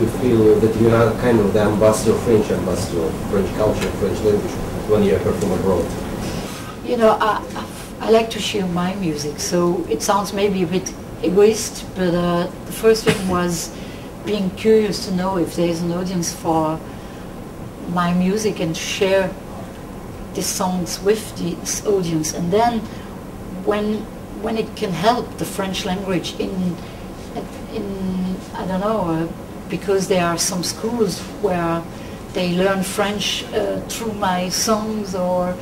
you feel that you are kind of the ambassador, French ambassador, of French culture, French language, when you perform abroad? You know, I like to share my music, so it sounds maybe a bit egoist, but the first thing was being curious to know if there's an audience for my music and share these songs with this audience. And then when it can help the French language in I don't know, because there are some schools where they learn French through my songs or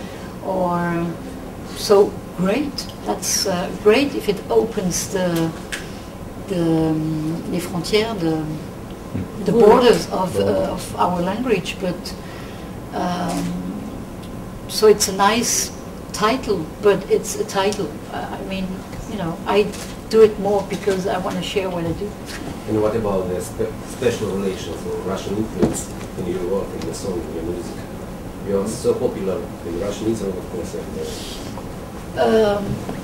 so great. That's great if it opens les frontières, the borders of our language. But so it's a nice title, but it's a title. I mean, you know, I do it more because I want to share what I do. And what about the special relations or Russian influence in your work, in the song, in your music? You are so popular in Russian Israel, of course.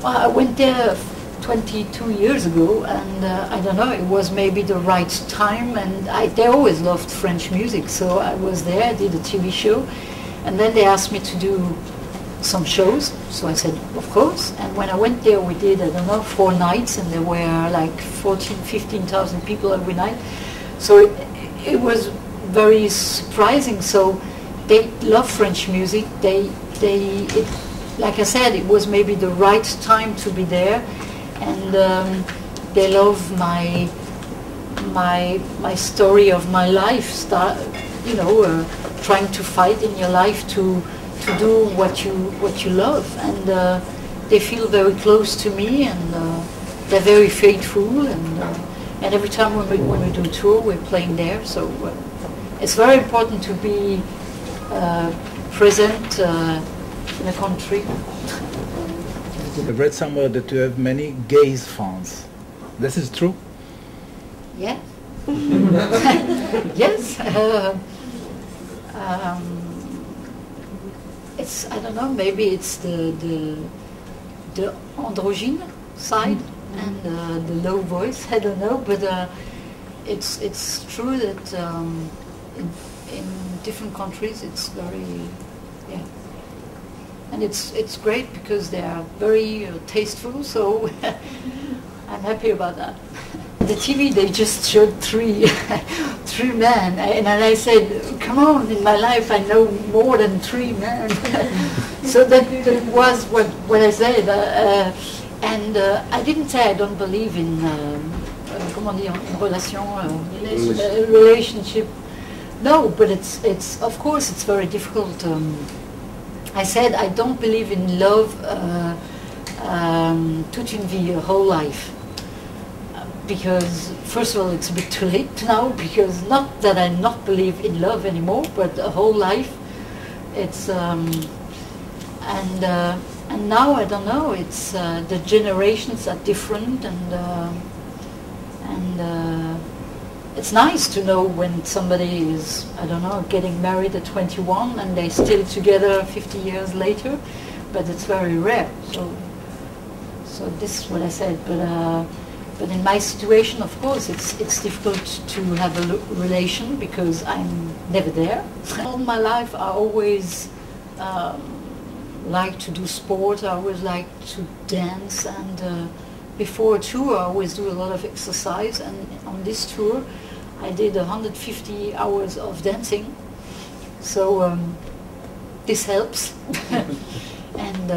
I went there 22 years ago, and I don't know, it was maybe the right time, and they always loved French music, so I was there, I did a TV show, and then they asked me to do some shows, so I said, of course. And when I went there, we did, I don't know, 4 nights, and there were like 15,000 people every night. So it was very surprising. So they love French music. Like I said, it was maybe the right time to be there, and they love my story of my life. You know, trying to fight in your life to do what you love, and they feel very close to me, and they're very faithful, and every time when we do a tour, we're playing there. So it's very important to be present in a country. I've read somewhere that you have many gays fans. This is true? Yeah. Yes. It's, I don't know, maybe it's the androgyne side and the low voice, I don't know, but it's true that in different countries it's very, yeah. And it's great because they are very tasteful, so I'm happy about that. The TV, they just showed three men, and I said, come on, in my life I know more than 3 men. So that was what I said, and I didn't say I don't believe in, comment dire, relationship. No, but it's of course it's very difficult. I said I don't believe in love toute une vie, a whole life. Because first of all, it's a bit too late now, because not that I not believe in love anymore, but a whole life. It's and now I don't know. It's the generations are different, and it's nice to know when somebody is, I don't know, getting married at 21 and they're still together 50 years later, but it's very rare. So this is what I said, but in my situation, of course, it's difficult to have a relation because I'm never there. All my life, I always like to do sport. I always like to dance, and before a tour, I always do a lot of exercise. And on this tour, I did 150 hours of dancing. So this helps. And.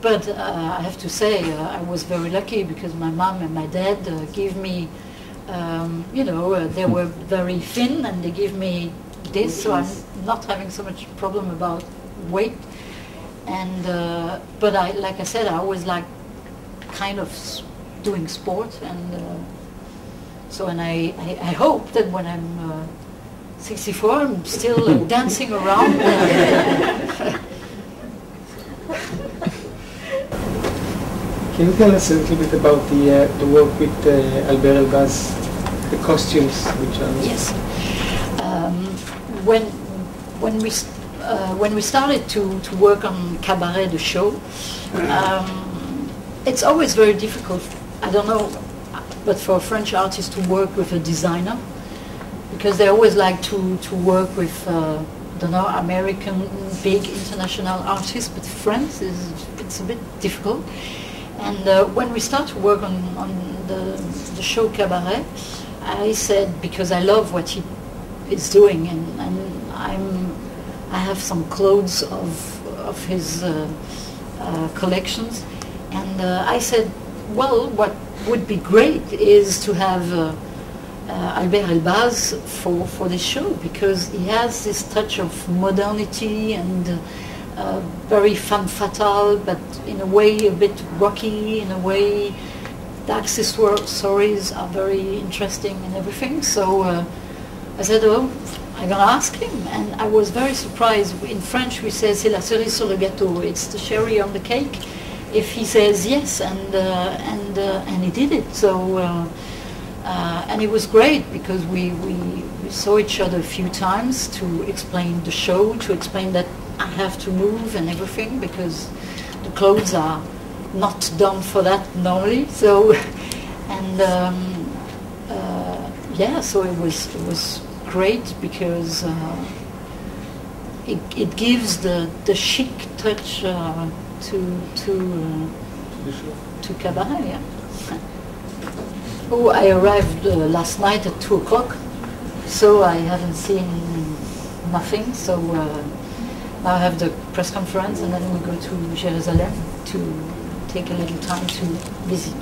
But I have to say, I was very lucky because my mom and my dad gave me, you know, they were very thin and they gave me this, so I'm not having so much problem about weight. And but like I said, I always like kind of doing sport, and so I hope that when I'm 64, I'm still dancing around. Can you tell us a little bit about the work with Albert Elbaz, the costumes, which are... Yes. When we started to work on Cabaret, the show, it's always very difficult. I don't know. but for a French artist to work with a designer, because they always like to work with, don't know, American big international artists, but France it's a bit difficult. And when we start to work on the show Cabaret, I said, because I love what he is doing, and I have some clothes of his collections, and I said, well, what would be great is to have Albert Elbaz for this show, because he has this touch of modernity and very femme fatale, but in a way a bit rocky, in a way the accessories are very interesting and everything. So I said, oh, I'm going to ask him, and I was very surprised. In French we say c'est la cerise sur le gâteau, it's the cherry on the cake. If he says yes, and he did it. So and it was great, because we saw each other a few times to explain the show, to explain that I have to move and everything, because the clothes are not done for that normally. So and yeah, so it was great, because it gives the chic touch to Cabaret. Yeah. Oh, I arrived last night at 2 o'clock, so I haven't seen nothing. So now I have the press conference, and then we go to Jerusalem to take a little time to visit.